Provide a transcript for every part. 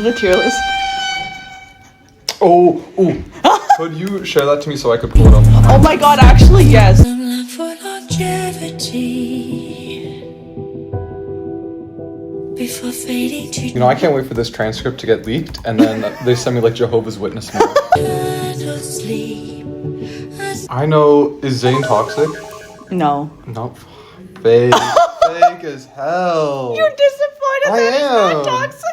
is the tier list. Oh, ooh. Could you share that to me so I could pull it up? Oh my god, actually, yes. You know, I can't wait for this transcript to get leaked, and then they send me like Jehovah's Witness mail. I know, is Zayne toxic? No. Nope. Fake. Fake as hell. You're disappointed that he's not toxic?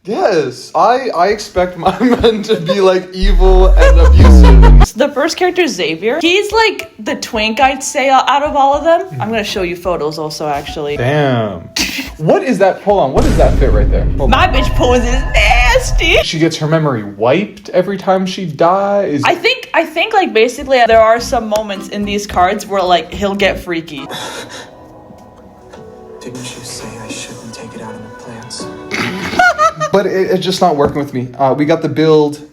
Yes, I expect my men to be like evil and abusive. The first character is Xavier. He's like the twink, I'd say, out of all of them. I'm gonna show you photos also, actually. Damn. What is that? Hold on, what is that fit right there? My bitch pose is nasty. She gets her memory wiped every time she dies. I think like basically there are some moments in these cards where like he'll get freaky. Didn't you say I shouldn't take it out of the plants? But it's just not working with me. We got the build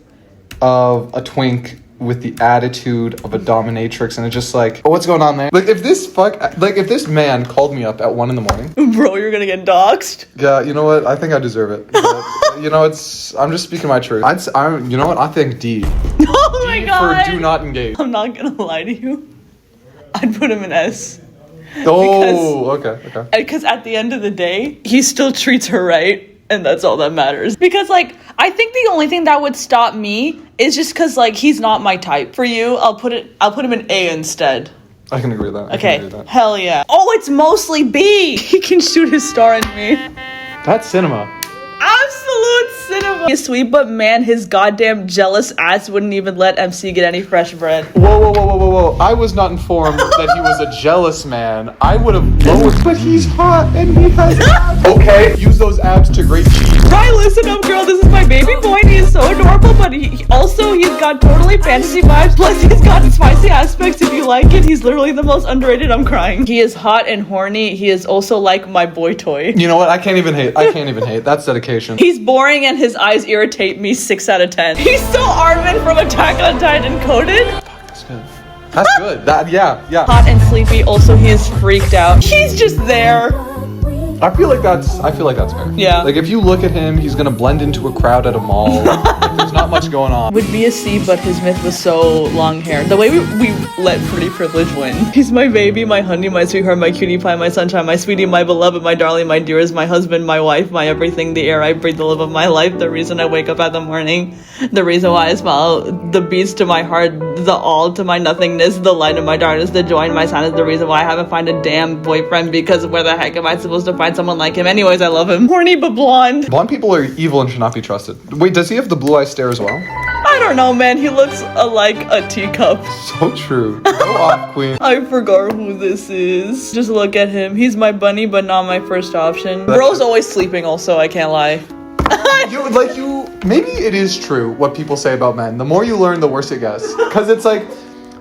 of a twink with the attitude of a dominatrix, and it's just like, oh, what's going on there? Like if this man called me up at 1 a.m, Bro, you're gonna get doxxed. Yeah, you know what? I think I deserve it. But, you know, I'm just speaking my truth. You know what? I think D. Oh my god. For do not engage. I'm not gonna lie to you. I'd put him in S. Oh, okay. Because at the end of the day, he still treats her right. And that's all that matters. Because, like, I think the only thing that would stop me is just because, like, he's not my type. For you, I'll put him in A instead. I can agree with that. Okay, hell yeah. Oh, it's mostly B! He can shoot his star in me. That's cinema. Absolute cinema. He's sweet, but man, his goddamn jealous ass wouldn't even let MC get any fresh bread. Whoa. I was not informed that he was a jealous man. I would have lowered, but he's hot and he has abs. Okay, use those abs to great cheese. Right, listen up, girl. This is my baby boy. He is so adorable, but he's got totally fantasy vibes. Plus, he's got spicy aspects. If you like it, he's literally the most underrated. I'm crying. He is hot and horny. He is also like my boy toy. You know what? I can't even hate. That's dedication. He's boring and his eyes irritate me 6 out of 10. He's so Armin from Attack on Titan coded. Fuck, that's good. Yeah. Hot and sleepy. Also, he is freaked out. He's just there. I feel like that's fair. Yeah. Like if you look at him, he's gonna blend into a crowd at a mall. Like, there's not much going on. Would be a C, but his myth was so long hair. The way we let pretty privilege win. He's my baby, my honey, my sweetheart, my cutie pie, my sunshine, my sweetie, my beloved, my darling, my dearest, my husband, my wife, my everything, the air I breathe, the love of my life, the reason I wake up at the morning, the reason why I smile, the beats to my heart, the all to my nothingness, the light of my darkness, the joy in my sadness, the reason why I haven't found a damn boyfriend, because where the heck am I supposed to find someone like him? Anyways, I love him. Horny but blonde. Blonde people are evil and should not be trusted. Wait, does he have the blue eye stare as well? I don't know, man. He looks like a teacup. So true. Go off, queen. I forgot who this is. Just look at him. He's my bunny, but not my first option. Bro's always sleeping also, I can't lie. Maybe it is true what people say about men. The more you learn, the worse it gets. Because it's like,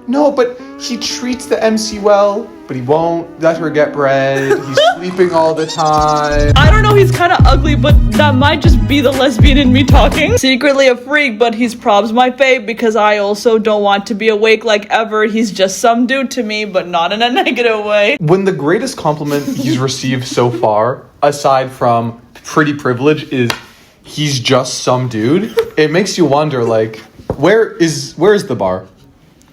no, but he treats the MC well, but he won't let her get bread. He's sleeping all the time. I don't know, he's kind of ugly, but that might just be the lesbian in me talking. Secretly a freak, but he's probs my fave because I also don't want to be awake like ever. He's just some dude to me, but not in a negative way. When the greatest compliment he's received so far, aside from pretty privilege, is he's just some dude, it makes you wonder, like, where is the bar?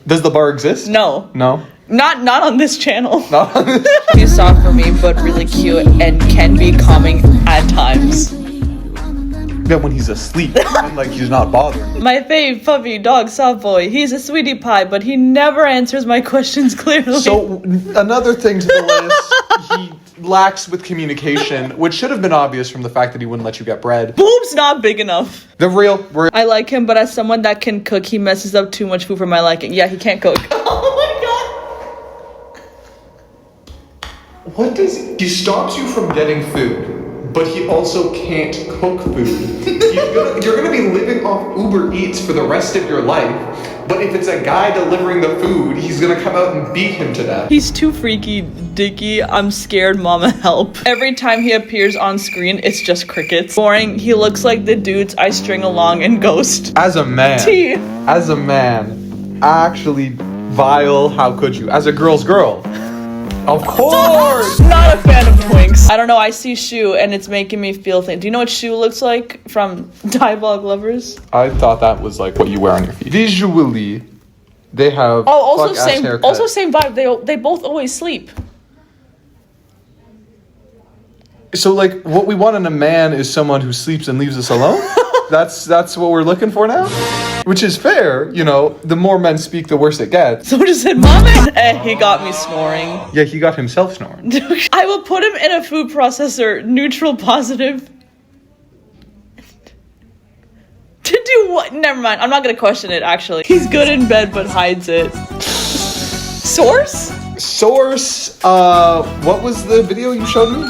Does the bar exist? No. Not on this channel. Not on this. He's soft for me, but really cute and can be calming at times. Yeah, when he's asleep and like he's not bothering. My fave, puppy, dog, soft boy. He's a sweetie pie, but he never answers my questions clearly. So another thing to the list, he lacks with communication, which should have been obvious from the fact that he wouldn't let you get bread. Boob's not big enough. The real. I like him, but as someone that can cook, he messes up too much food for my liking. Yeah, he can't cook. Oh my god. What does he stops you from getting food, but he also can't cook food. You're gonna be living off Uber Eats for the rest of your life. But if it's a guy delivering the food, he's gonna come out and beat him to death. He's too freaky, dicky. I'm scared, mama, help. Every time he appears on screen, it's just crickets. Boring. He looks like the dudes I string along in Ghost. As a man, actually vile, how could you? As a girl's girl, Of course! Not a fan of twinks. I don't know, I see Shoe and it's making me feel things. Do you know what Shoe looks like from Diabolic Lovers? I thought that was like what you wear on your feet. Visually, they have also fuck-ass same haircut. also same vibe. They both always sleep. So like what we want in a man is someone who sleeps and leaves us alone? That's what we're looking for now? Which is fair, you know, the more men speak, the worse it gets. Someone just said, Mommy! He got me snoring. Yeah, he got himself snoring. I will put him in a food processor, neutral positive. To do what? Never mind, I'm not gonna question it, actually. He's good in bed, but hides it. Source? What was the video you showed me?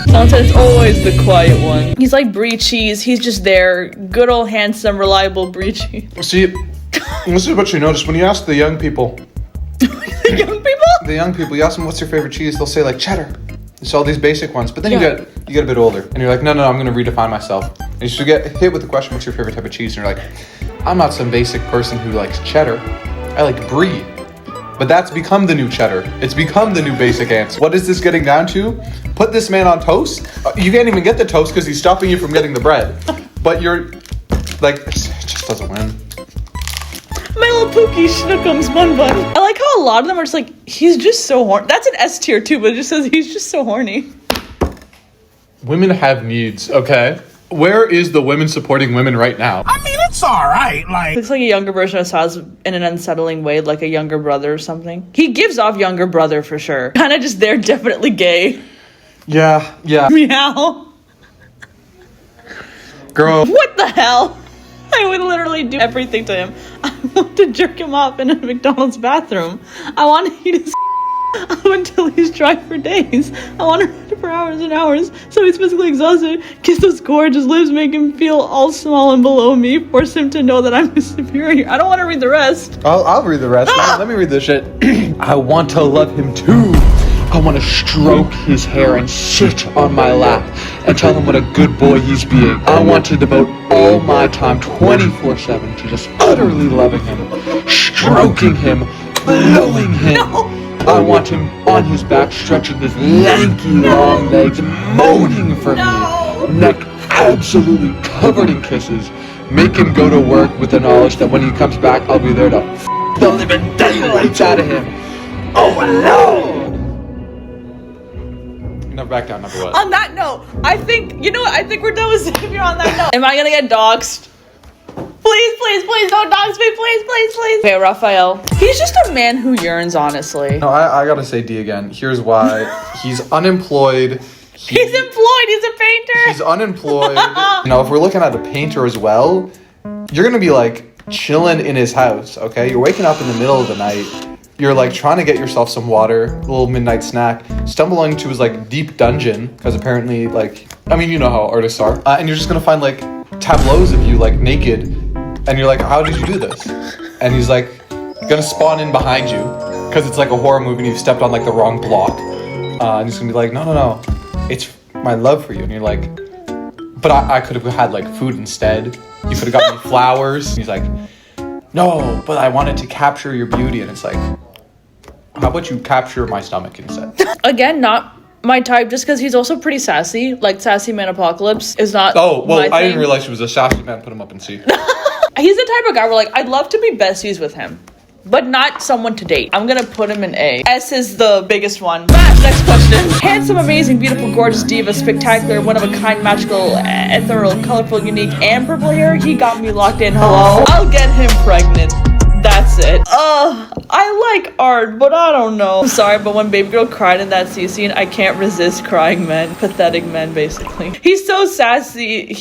Someone said it's always the quiet one. He's like Brie Cheese. He's just there. Good old, handsome, reliable Brie Cheese. See, this is what you notice when you ask the young people. The young people? The young people, you ask them what's your favorite cheese, they'll say like cheddar. It's all these basic ones. But then you get a bit older and you're like, no, I'm gonna redefine myself. And you should get hit with the question, what's your favorite type of cheese? And you're like, I'm not some basic person who likes cheddar. I like brie. But that's become the new cheddar. It's become the new basic answer. What is this getting down to? Put this man on toast. You can't even get the toast because he's stopping you from getting the bread. But you're like, it just doesn't win. My little Pookie Schnookums Bun Bun. I like how a lot of them are just like, he's just so horny. That's an S tier too, but it just says he's just so horny. Women have needs, okay? Where is the women supporting women right now? I mean, it's alright, like... Looks like a younger version of Saz in an unsettling way, like a younger brother or something. He gives off younger brother for sure. Kind of just, they're definitely gay. Yeah. Meow. Girl. What the hell? I would literally do everything to him. I want to jerk him off in a McDonald's bathroom. I want to eat his up until he's dry for days. I want to ride for hours and hours so he's physically exhausted. Kiss those gorgeous lips, make him feel all small and below me. Force him to know that I'm his superior. I don't want to read the rest. I'll read the rest. Let me read this shit. I want to love him too. I want to stroke his hair and sit on my lap and tell him what a good boy he's being. I want to devote all my time 24/7 to just utterly loving him, stroking him, blowing him. No. I want him on his back, stretching his lanky long legs, moaning for me. Neck absolutely covered in kisses. Make him go to work with the knowledge that when he comes back, I'll be there to the living daylights out of him. Oh no! Never back down, never what? On that note, I think, you know what? I think we're done with Xavier on that note. Am I gonna get doxxed? Please, don't dox me, please. Okay, Raphael. He's just a man who yearns, honestly. No, I gotta say D again. Here's why. He's unemployed. He's employed, he's a painter. He's unemployed. You know, if we're looking at a painter as well, you're gonna be like chilling in his house, okay? You're waking up in the middle of the night. You're like trying to get yourself some water, a little midnight snack, stumble into his like deep dungeon, because apparently like, I mean, you know how artists are. And you're just gonna find like tableaus of you like naked. And you're like, how did you do this? And he's like, gonna spawn in behind you because it's like a horror movie and you've stepped on like the wrong block. And he's gonna be like, no, it's my love for you. And you're like, but I could have had like food instead. You could have got me flowers. And he's like, no, but I wanted to capture your beauty. And it's like, how about you capture my stomach instead? Again, not my type, just because he's also pretty sassy. Like, Sassy Man Apocalypse is not Oh, well, my I didn't thing. realize she was a sassy man. Put him up and see. He's the type of guy where, like, I'd love to be besties with him, but not someone to date. I'm gonna put him in A. S is the biggest one. Matt, next question. Handsome, amazing, beautiful, gorgeous, diva, spectacular, one-of-a-kind, magical, ethereal, colorful, unique, and purple hair. He got me locked in. Hello? I'll get him pregnant. That's it. I like art, but I don't know. I'm sorry, but when baby girl cried in that scene, I can't resist crying men. Pathetic men, basically. He's so sassy.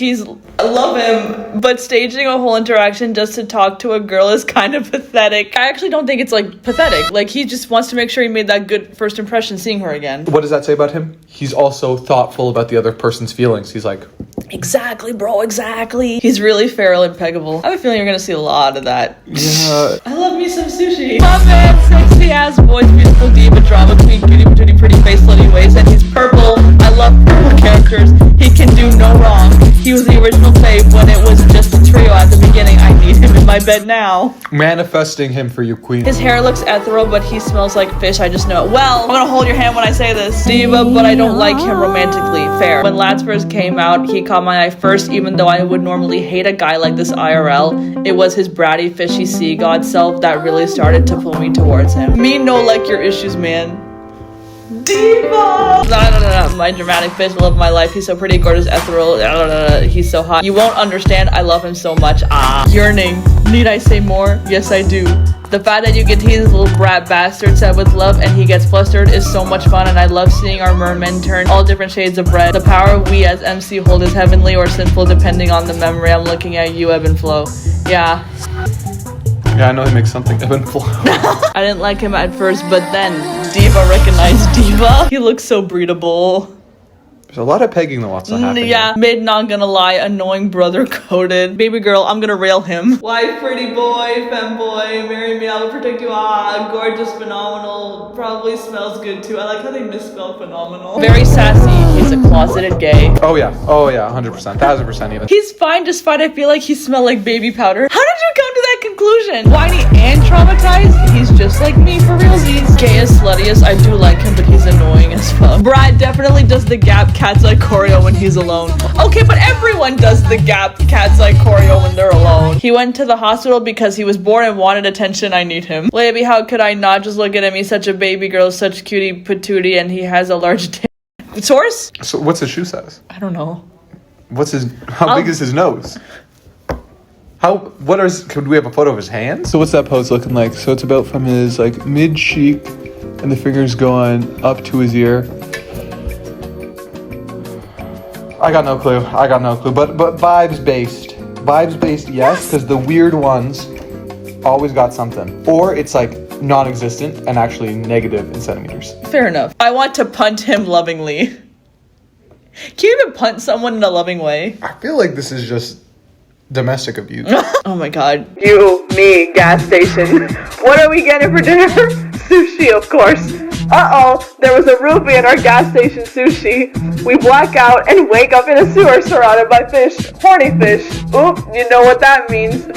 I love him, but staging a whole interaction just to talk to a girl is kind of pathetic. I actually don't think it's, like, pathetic. Like, he just wants to make sure he made that good first impression seeing her again. What does that say about him? He's also thoughtful about the other person's feelings. He's like, exactly, bro, exactly. He's really feral and peggable. I have a feeling you're gonna see a lot of that. yeah. I love me some sushi. My man, sexy ass voice, beautiful diva, drama queen, cutie patootie, pretty face, slutty waist, and he's purple. I love purple characters. He can do no wrong. He was the original fave when it was just a trio at the beginning. I need him in my bed now. Manifesting him for you, queen. His hair looks ethereal, but he smells like fish. I just know it. Well, I'm gonna hold your hand when I say this. Diva, but I don't like him romantically. Fair. When Lads first came out, he caught my eye first, even though I would normally hate a guy like this IRL. It was his bratty, fishy sea god self that really started to pull me towards him. Me no like your issues, man. Diva! No. My dramatic fish, love of my life. He's so pretty, gorgeous, ethereal. He's so hot. You won't understand. I love him so much. Yearning. Need I say more? Yes, I do. The fact that you get teased this little brat bastard said with love and he gets flustered is so much fun, and I love seeing our mermen turn all different shades of red. The power we as MC hold is heavenly or sinful depending on the memory. I'm looking at you, ebb and flow. Yeah. Yeah, I know he makes something ebb and flow. I didn't like him at first, but then Diva recognized Diva. He looks so breedable. There's a lot of pegging that wants to happen. Yeah, mid, not gonna lie, annoying brother coded. Baby girl, I'm gonna rail him. Why, pretty boy, femboy, marry me, I will protect you. Gorgeous, phenomenal, probably smells good too. I like how they misspell phenomenal. Very sassy, he's a closeted gay. Oh yeah, 100%, 1000% even. He's fine, despite I feel like he smelled like baby powder. How did you come to that conclusion? Whiny and traumatized? He's just like me for realsies. Gayest, sluttiest, I do like him, but he's annoying as fuck. Brad definitely does the gap cat's eye choreo when he's alone. Okay, but everyone does the gap cat's eye choreo when they're alone. He went to the hospital because he was bored and wanted attention. I need him. Laby, how could I not just look at him? He's such a baby girl, such cutie patootie, and he has a large dick. Source? So what's his shoe size? I don't know. How big is his nose? Could we have a photo of his hands? So what's that pose looking like? So it's about from his like mid cheek and the fingers going up to his ear. I got no clue, but vibes based, yes, because the weird ones always got something. Or it's like non-existent and actually negative in centimeters. Fair enough. I want to punt him lovingly. Can you even punt someone in a loving way? I feel like this is just domestic abuse. Oh my god. You, me, gas station. What are we getting for dinner? Sushi, of course. Uh-oh, there was a ruby in our gas station sushi. We black out and wake up in a sewer surrounded by fish. Horny fish. Oop, you know what that means. I'm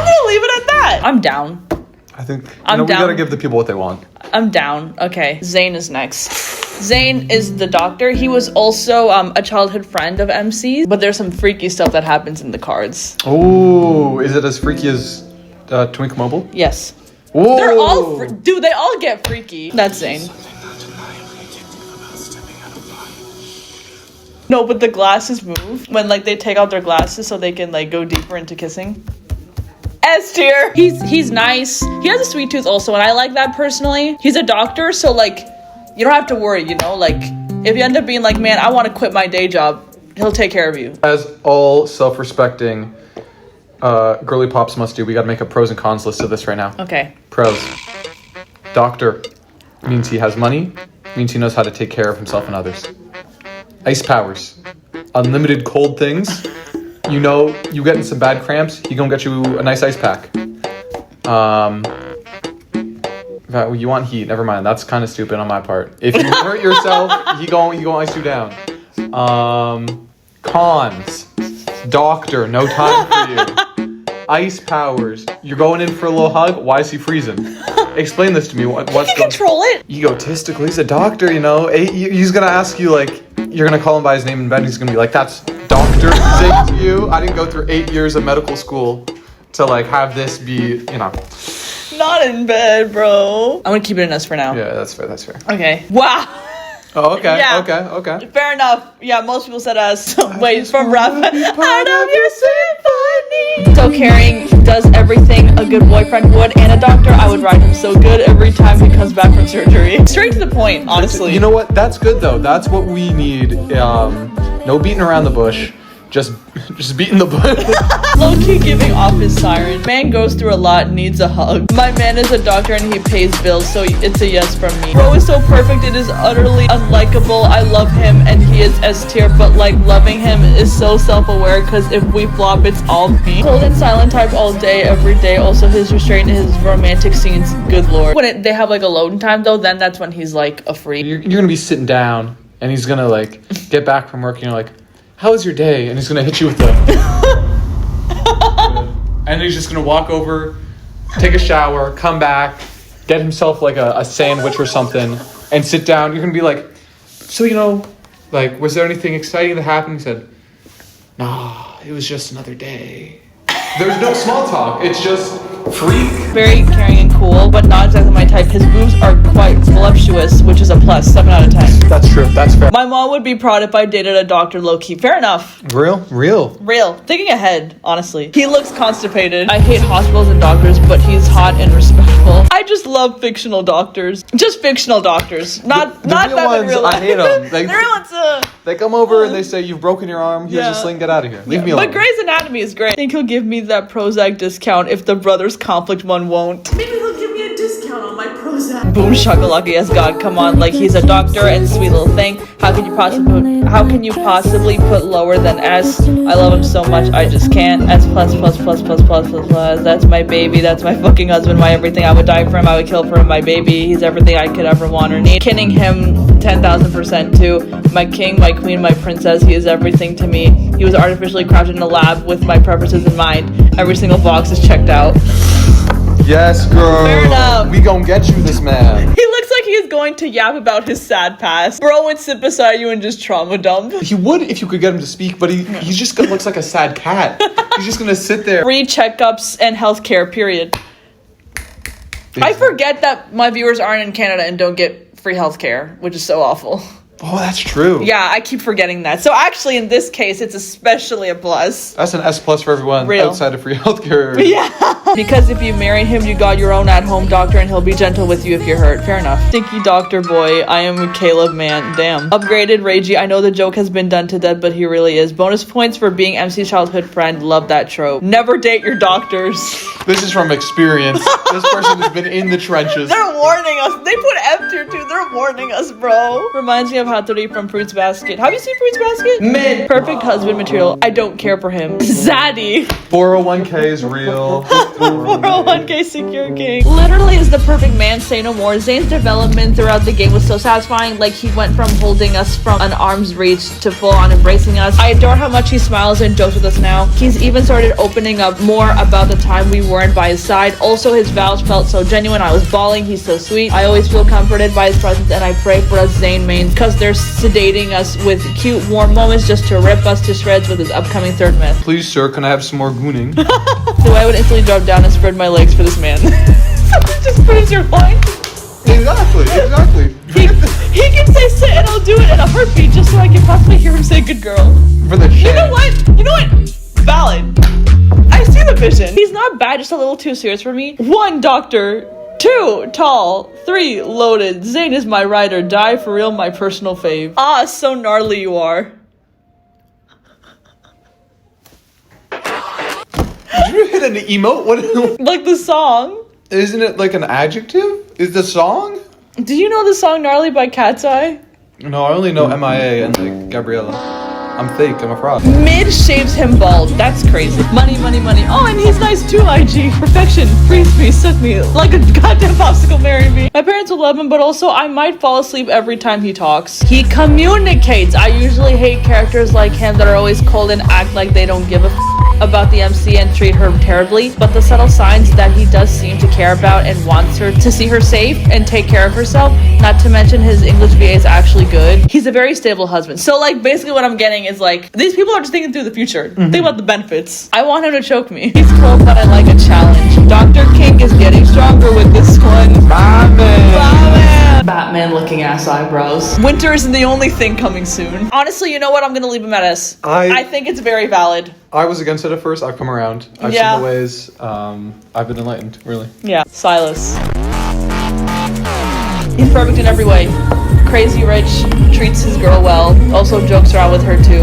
gonna leave it at that. I'm down. I think I'm we down. gotta give the people what they want. I'm down. Okay, Zayne is next. Zayne is the doctor. He was also a childhood friend of MC's, but there's some freaky stuff that happens in the cards. Oh, is it as freaky as Twink Mobile? Yes. Whoa. They're all dude, they all get freaky. That's Zayne. No, but the glasses move when like they take out their glasses so they can like go deeper into kissing. S tier. He's nice. He has a sweet tooth also, and I like that personally. He's a doctor, so like you don't have to worry, you know? Like if you end up being like, man, I want to quit my day job, he'll take care of you. As all self-respecting girly pops must do, we gotta make a pros and cons list of this right now. Okay. Pros. Doctor means he has money, means he knows how to take care of himself and others. Ice powers. Unlimited cold things. You know, you getting some bad cramps, he gonna get you a nice ice pack. You want heat, never mind. That's kind of stupid on my part. If you hurt yourself, he gonna ice you down. Cons. Doctor, no time for you. Ice powers. You're going in for a little hug, why is he freezing? Explain this to me. What's He can control it. Egotistical, he's a doctor, you know. He's gonna ask you, like, you're gonna call him by his name in bed, and he's gonna be like, that's Dr. Zayne to you. I didn't go through 8 years of medical school to, like, have this be, you know. Not in bed, bro. I'm gonna keep it in us for now. Yeah, that's fair. Okay. Wow. Oh, okay, Yeah. okay. Fair enough. Yeah, most people said us. Wait, from Rafa. Out of your symphony. So caring, does everything a good boyfriend would, and a doctor. I would ride him so good every time he comes back from surgery. Straight to the point, honestly. You know what? That's good though. That's what we need. No beating around the bush. Just beating the bush. Low-key giving off his siren. Man goes through a lot, needs a hug. My man is a doctor and he pays bills, so it's a yes from me. Bro is so perfect, it is utterly unlikable. I love him and he is S tier, but like loving him is so self-aware, cause if we flop, it's all me. Cold and silent type all day, every day. Also his restraint, his romantic scenes, good lord. When they have like alone time though, then that's when he's like a freak. You're gonna be sitting down and he's gonna like get back from work and you're like, how was your day? And he's gonna hit you with the and he's just gonna walk over, take a shower, come back, get himself like a sandwich or something, and sit down. You're gonna be like, so like, was there anything exciting that happened? He said, nah, it was just another day. There's no small talk. It's just freak. Very caring and cool, but not exactly my type. His boobs are quite voluptuous, which is a plus. 7 out of 10. That's true. That's fair. My mom would be proud if I dated a doctor low-key. Fair enough. Real. Real. Thinking ahead, honestly. He looks constipated. I hate hospitals and doctors, but he's hot and respectful. I just love fictional doctors. Just fictional doctors. Not the that real in ones, real life. I hate them. The real ones, They come over and they say, you've broken your arm. Here's a sling. Get out of here. Leave me alone. But Grey's Anatomy is great. I think he'll give me that Prozac discount if the brothers conflict one won't. Maybe he'll give me a discount on my Prozac. Boom shakalaka, yes God, come on, like he's a doctor and sweet little thing. How can you possibly put lower than S? I love him so much, I just can't. S plus. That's my baby, that's my fucking husband, my everything. I would die for him, I would kill for him, my baby. He's everything I could ever want or need. Kinning him 10,000% too. My king, my queen, my princess, he is everything to me. He was artificially crafted in a lab with my purposes in mind. Every single box is checked out. Yes, girl. Fair enough. We gon' get you this man. He looks like he's going to yap about his sad past. Bro would sit beside you and just trauma dump. He would if you could get him to speak, but he just looks like a sad cat. He's just gonna sit there. Free checkups and healthcare, period. I forget that my viewers aren't in Canada and don't get free healthcare, which is so awful. Oh, that's true. Yeah, I keep forgetting that. So actually, in this case, it's especially a plus. That's an S plus for everyone Real. outside of free healthcare. Yeah. Because if you married him, you got your own at-home doctor and he'll be gentle with you if you're hurt. Fair enough. Stinky doctor boy. I am Caleb man. Damn. Upgraded Ragey. I know the joke has been done to death, but he really is. Bonus points for being MC's childhood friend. Love that trope. Never date your doctors. This is from experience. This person has been in the trenches. They're warning us. They put F tier too. They're warning us, bro. Reminds me of Hattori from Fruits Basket. Have you seen Fruits Basket? Mid. Perfect husband material. I don't care for him. Zaddy. 401k is real. 401k secure king. Literally is the perfect man. Say no more. Zayne's development throughout the game was so satisfying. Like he went from holding us from an arm's reach to full on embracing us. I adore how much he smiles and jokes with us now. He's even started opening up more about the time we weren't by his side. Also, his vows felt so genuine. I was bawling. He's so sweet. I always feel comforted by his presence, and I pray for us Zayne mains because they're sedating us with cute, warm moments just to rip us to shreds with his upcoming third myth. Please, sir, can I have some more gooning? So I would instantly drop down and spread my legs for this man. Something just proves your point. Exactly. He can say sit and I'll do it in a heartbeat just so I can possibly hear him say good girl. For the shit. You know what? Valid. I see the vision. He's not bad, just a little too serious for me. 1, doctor. 2, tall. 3, loaded. Zayne is my ride or die, for real, my personal fave. Ah, so gnarly you are. Did you hit an emote? What? Like the song. Isn't it like an adjective? Is the song? Did you know the song Gnarly by Cat's Eye? No, I only know MIA and like Gabriella. I'm fake, I'm a fraud. Mid shaves him bald. That's crazy. Money. Oh, and he's nice too, IG. Perfection. Freeze me, suck me. Like a goddamn popsicle, marry me. My parents will love him, but also I might fall asleep every time he talks. He communicates. I usually hate characters like him that are always cold and act like they don't give a about the MC and treat her terribly, but the subtle signs that he does seem to care about and wants her to see her safe and take care of herself, not to mention his English VA is actually good. He's a very stable husband. So like basically what I'm getting is like, these people are just thinking through the future. Think about the benefits. I want him to choke me. He's cool, but I like a challenge. Dr. King is getting stronger with this one. Batman looking ass eyebrows. Winter isn't the only thing coming soon. Honestly, you know what? I'm gonna leave him at S. I think it's very valid. I was against it at first. I've come around. I've seen the ways. I've been enlightened, really. Yeah. Sylus. He's perfect in every way. Crazy rich, treats his girl well. Also jokes around with her too.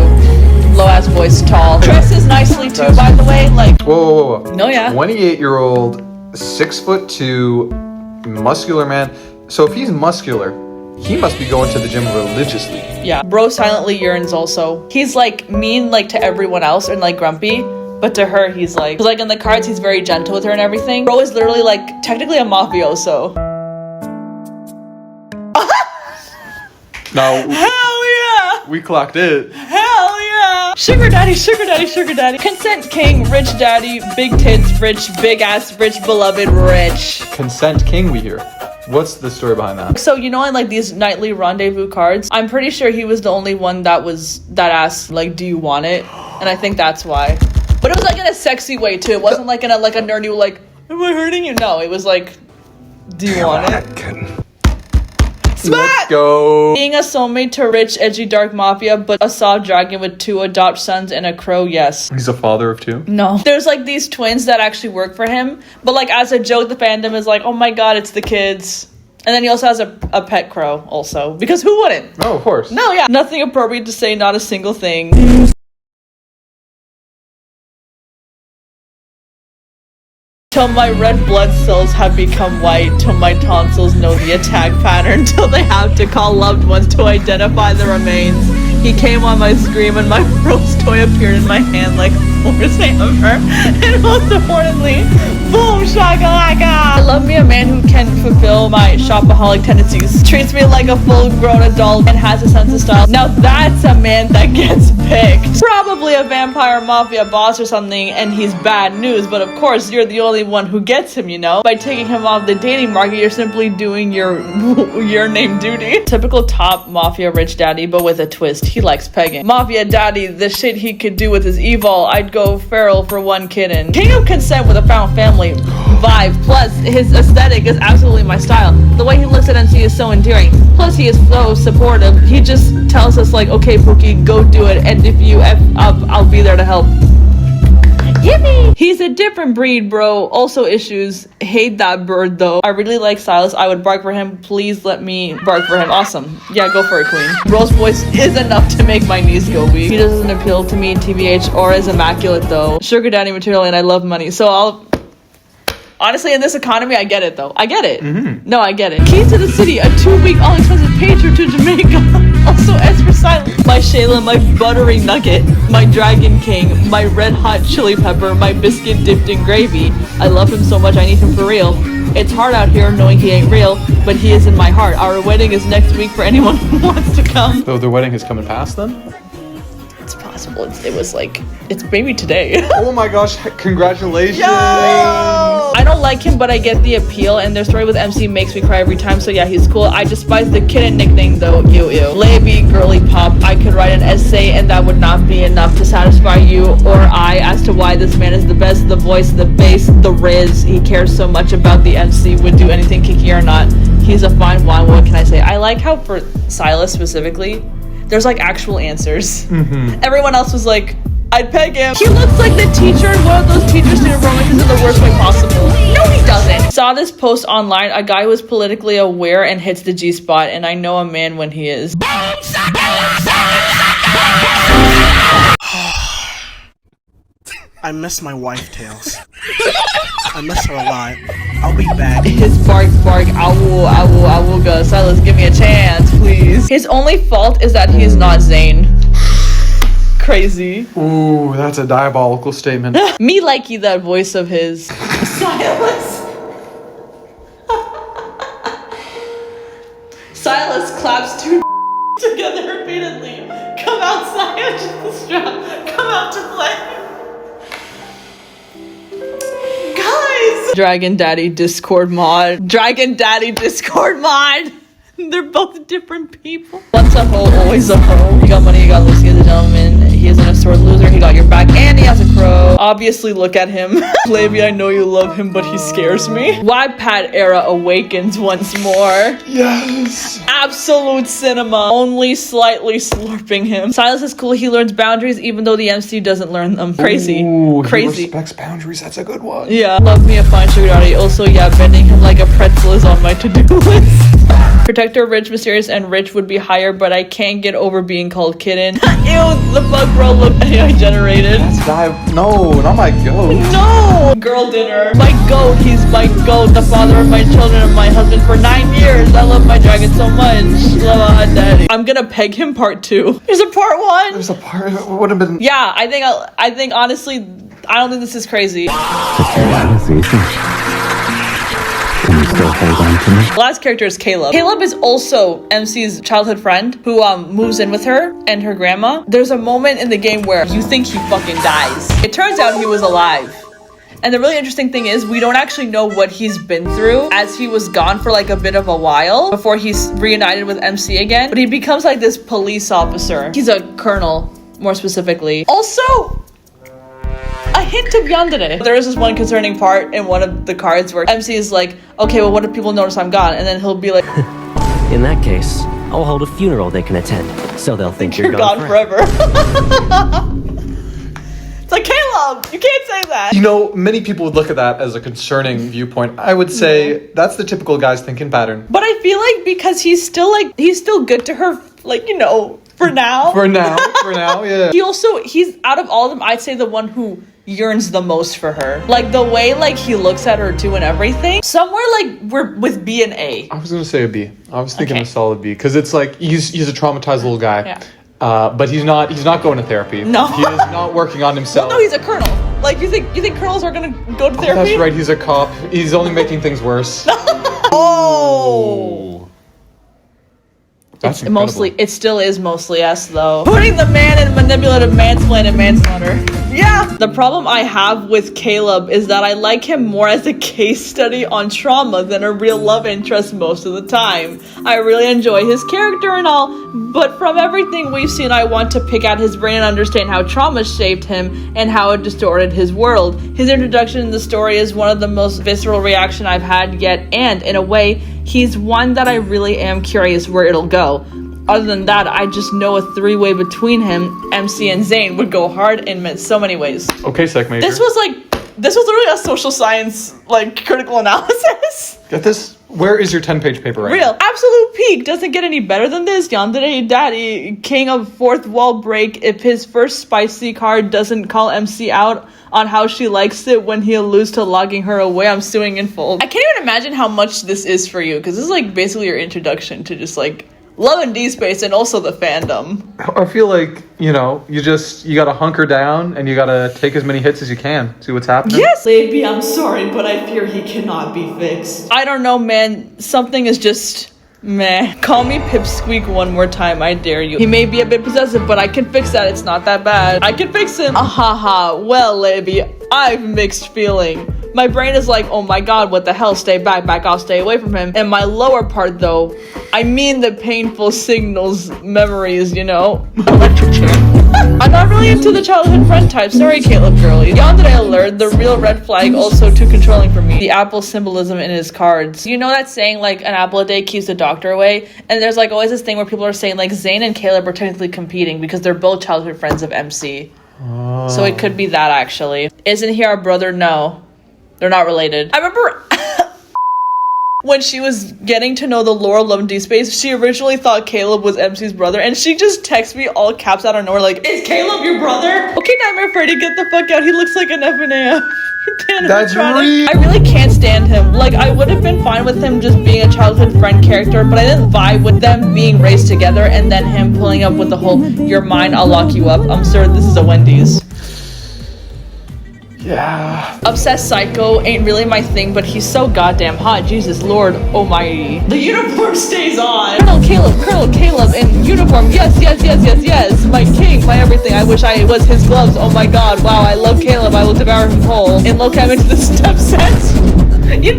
Low ass voice, tall. Dresses nicely too, by the way. Like. Whoa. No, yeah. 28-year-old, 6'2", muscular man. So if he's muscular, he must be going to the gym religiously. Yeah. Bro silently yearns also. He's like mean like to everyone else and like grumpy. But to her, he's like, cause like in the cards, he's very gentle with her and everything. Bro is literally like technically a mafioso. Now, Hell yeah! we clocked it. Hell yeah! Sugar daddy, sugar daddy, sugar daddy. Consent king, rich daddy, big tits, rich, big ass, rich, beloved, rich. Consent king, we hear. What's the story behind that? So you know, in like these nightly rendezvous cards, I'm pretty sure he was the only one that asked like, do you want it? And I think that's why. But it was like in a sexy way too. It wasn't like in a nerdy like, am I hurting you? No, it was like, do you want it? Let's go. Being a soulmate to rich, edgy, dark mafia, but a soft dragon with 2 adopt sons and a crow, yes. He's a father of 2? No. There's like these twins that actually work for him, but like as a joke, the fandom is like, oh my god, it's the kids. And then he also has a pet crow also, because who wouldn't? Oh, of course. No, yeah. Nothing appropriate to say, not a single thing. Till my red blood cells have become white, till my tonsils know the attack pattern, till they have to call loved ones to identify the remains. He came on my scream and my rose toy appeared in my hand like force hammer. And most importantly, boom shakalaka! I love me a man who can fulfill my shopaholic tendencies, treats me like a full-grown adult, and has a sense of style. Now that's a man that gets picked. Probably a vampire mafia boss or something, and he's bad news, but of course you're the only one who gets him, you know? By taking him off the dating market, you're simply doing your name duty. Typical top mafia rich daddy, but with a twist. He likes pegging. Mafia daddy, the shit he could do with his evil, I'd go feral for one kitten. King of consent with a found family vibe. Plus, his aesthetic is absolutely my style. The way he looks at MC is so endearing. Plus, he is so supportive. He just tells us like, okay, Pookie, go do it. And if you F up, I'll be there to help. Yippee! He's a different breed, bro. Also issues. Hate that bird, though. I really like Sylus. I would bark for him. Please let me bark for him. Awesome. Yeah, go for it, queen. Roll's voice is enough to make my knees go weak. He doesn't appeal to me, TBH, or is immaculate, though. Sugar daddy material, and I love money. So I'll... Honestly, in this economy, I get it, though. I get it. Mm-hmm. No, I get it. Keys to the city, a 2-week all-expensive pay trip to Jamaica. Also, S for silent. My Shayla, my buttery nugget, my dragon king, my red hot chili pepper, my biscuit dipped in gravy. I love him so much, I need him for real. It's hard out here knowing he ain't real, but he is in my heart. Our wedding is next week for anyone who wants to come. So their wedding has come and passed then? It's possible. It was like, it's maybe today. Oh my gosh, congratulations! Yo! I don't like him, but I get the appeal, and their story with MC makes me cry every time, so yeah, he's cool. I despise the kitten nickname though, ew. LABY, girly pop, I could write an essay and that would not be enough to satisfy you or I as to why this man is the best, the voice, the face, the riz. He cares so much about the MC, would do anything kicky or not. He's a fine wine, what can I say? I like how for Sylus specifically, there's like actual answers. Mm-hmm. Everyone else was like, I'd peg him. He looks like the teacher in one of those teacher-student romances in the worst way possible. No, he doesn't. Saw this post online. A guy was politically aware and hits the G-spot, and I know a man when he is. I miss my wife tails. I miss her a lot. I'll be back. His bark, awooga. Sylus, give me a chance, please. His only fault is that he is not Zayne. Crazy. Ooh, that's a diabolical statement. Me likey that voice of his. Sylus. Sylus claps 2 together repeatedly. Come outside, just the strap. Come out to play. Guys! Dragon Daddy Discord mod. They're both different people. Once a hoe, always a hoe. You got money, you got looks, he is a gentleman. He isn't a sore loser, he got your back, and he has a crow. Obviously, look at him. LABY, I know you love him, but he scares me. Wattpad era awakens once more. Yes! Absolute cinema. Only slightly slurping him. Sylus is cool, he learns boundaries, even though the MC doesn't learn them. Crazy. Ooh, crazy. He respects boundaries, that's a good one. Yeah. Love me a fine sugar daddy. Also, yeah, bending him like a pretzel is on my to-do list. Protector, rich, mysterious, and rich would be higher, but I can't get over being called kitten. Ew, the bug bro looked AI generated. No, not my goat. No! Girl dinner. My goat, he's my goat, the father of my children and my husband for 9 years. I love my dragon so much. Love a hot daddy. I'm gonna peg him part 2. There's a part 1. There's a part, it would have been... Yeah, I think honestly, I don't think this is crazy. Can you still hold on to me? The last character is Caleb. Caleb is also MC's childhood friend who moves in with her and her grandma. There's a moment in the game where you think he fucking dies. It turns out he was alive. And the really interesting thing is we don't actually know what he's been through, as he was gone for like a bit of a while before he's reunited with MC again. But he becomes like this police officer. He's a colonel, more specifically. Also, a hint of yandere. There is this one concerning part in one of the cards where MC is like, okay, well, what if people notice I'm gone? And then he'll be like, in that case, I'll hold a funeral they can attend, so they'll think you're gone forever. It's like, Caleb, you can't say that. You know, many people would look at that as a concerning viewpoint. I would say that's the typical guy's thinking pattern. But I feel like because he's still good to her, like, you know, for now. For now, yeah. He's out of all of them, I'd say the one who yearns the most for her. Like the way like he looks at her too and everything. Somewhere like we're with B and A. I was gonna say a B. I was thinking a solid B, because it's like he's a traumatized little guy. Yeah. But he's not going to therapy. No. He is not working on himself. Well, no, he's a colonel. Like you think colonels are gonna go to therapy? That's right, he's a cop. He's only making things worse. Oh. That's It still is mostly us though. Putting the man in manipulative mansplain and manslaughter. Yeah. The problem I have with Caleb is that I like him more as a case study on trauma than a real love interest most of the time. I really enjoy his character and all, but from everything we've seen, I want to pick out his brain and understand how trauma shaped him and how it distorted his world. His introduction in the story is one of the most visceral reaction I've had yet, and in a way, he's one that I really am curious where it'll go. Other than that, I just know a three-way between him, MC, and Zayne would go hard in so many ways. Okay, sec major. This was literally a social science, like, critical analysis. Get this? Where is your 10-page paper right Real. now? Absolute peak. Doesn't get any better than this. Yandere Daddy, king of fourth wall break. If his first spicy card doesn't call MC out on how she likes it when he alludes to logging her away, I'm suing in full. I can't even imagine how much this is for you, because this is, like, basically your introduction to just, like, love and Deepspace and also the fandom. I feel like, you know, you gotta hunker down and you gotta take as many hits as you can. See what's happening? Yes! Baby, I'm sorry, but I fear he cannot be fixed. I don't know, man. Something is just meh. Call me Pipsqueak one more time, I dare you. He may be a bit possessive, but I can fix that. It's not that bad. I can fix him. Ahaha. Well, Laby, I've mixed feeling. My brain is like, oh my god, what the hell, stay back, I'll stay away from him. And my lower part, though, I mean the painful signals, memories, you know? Electric chair. I'm not really into the childhood friend type. Sorry, Caleb girlie. Yandere alert, the real red flag, also too controlling for me. The apple symbolism in his cards. You know that saying, like, an apple a day keeps the doctor away? And there's, like, always this thing where people are saying, like, Zayne and Caleb are technically competing because they're both childhood friends of MC. Oh. So it could be that, actually. Isn't he our brother? No. They're not related. I remember when she was getting to know the lore of Love and Deepspace, she originally thought Caleb was MC's brother, and she just texted me all caps out of nowhere like, is Caleb your brother? Okay, Nightmare Freddy, get the fuck out. He looks like an FNAF. That's real. I really can't stand him. Like, I would have been fine with him just being a childhood friend character, but I didn't vibe with them being raised together and then him pulling up with the whole, you're mine, I'll lock you up. I'm sure this is a Wendy's. Yeah. Obsessed Psycho ain't really my thing, but he's so goddamn hot. Jesus Lord Almighty. The uniform stays on. Colonel Caleb in uniform. Yes. My king, my everything. I wish I was his gloves. Oh my god. Wow, I love Caleb. I will devour him whole. And look, I'm into the step set. You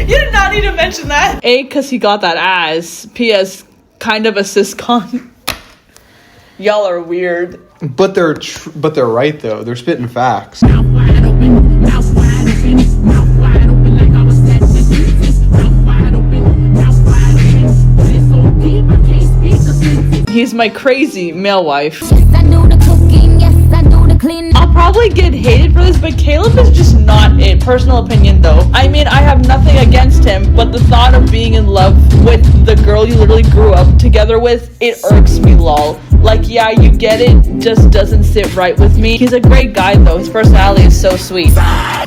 did not need to mention that. A, because he got that ass. P.S. kind of a siscon. Y'all are weird. But they're right though. They're spitting facts. He's my crazy male wife. Yes, I do the cooking, yes, I do the cleaning. I'll probably get hated for this, but Caleb is just not it. Personal opinion though. I mean, I have nothing against him, but the thought of being in love with the girl you literally grew up together with, it irks me, lol. Like, yeah, you get it, just doesn't sit right with me. He's a great guy though. His personality is so sweet.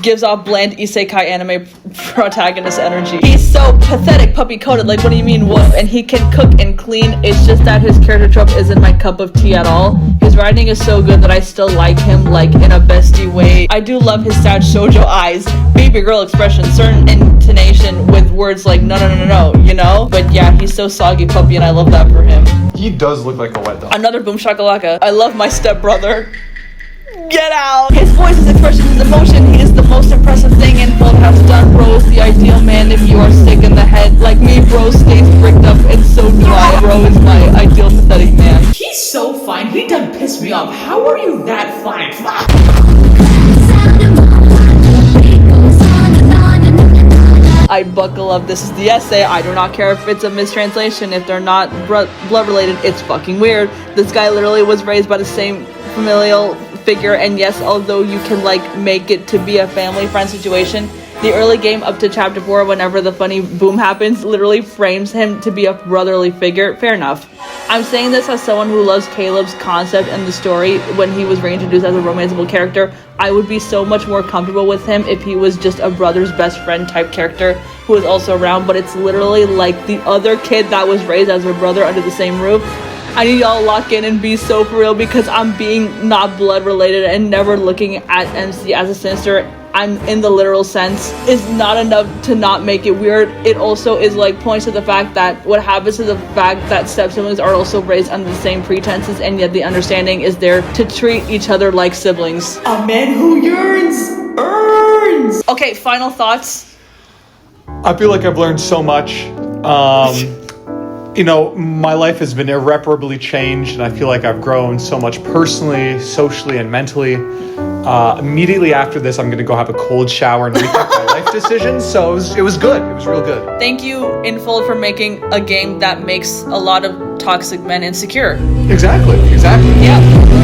Gives off bland isekai anime protagonist energy. He's so pathetic, puppy coated, like what do you mean what? And he can cook and clean. It's just that his character trope isn't my cup of tea at all. His writing is so good that I still like him, like in a bestie way. I do love his sad shoujo eyes, baby girl expression, certain intonation with words like no, you know? But yeah, he's so soggy puppy and I love that for him. He does look like a wet dog. Another boom shakalaka. I love my stepbrother. Get out! His voice, his expression, his emotion. He is the most impressive thing in Full House done. Bro is the ideal man if you are sick in the head. Like me, bro stays bricked up and so dry. Bro is my ideal pathetic man. He's so fine. He done pissed me off. How are you that fine? I buckle up. This is the essay. I do not care if it's a mistranslation. If they're not blood related, it's fucking weird. This guy literally was raised by the same familial figure, and yes, although you can like make it to be a family friend situation, the early game up to chapter 4, whenever the funny boom happens, literally frames him to be a brotherly figure. Fair enough. I'm saying this as someone who loves Caleb's concept and the story. When he was reintroduced as a romanceable character, I would be so much more comfortable with him if he was just a brother's best friend type character who is also around, but it's literally like the other kid that was raised as a brother under the same roof. I need y'all to lock in and be so for real, because I'm being not blood related and never looking at MC as a sinister. I'm in the literal sense is not enough to not make it weird. It also is like points to the fact that what happens to the fact that step siblings are also raised under the same pretenses, and yet the understanding is there to treat each other like siblings. A man who yearns earns. Okay, final thoughts. I feel like I've learned so much. You know, my life has been irreparably changed, and I feel like I've grown so much personally, socially, and mentally. Immediately after this, I'm going to go have a cold shower and rethink my life decisions. So it was good. It was real good. Thank you in full for making a game that makes a lot of toxic men insecure. Exactly. Yeah.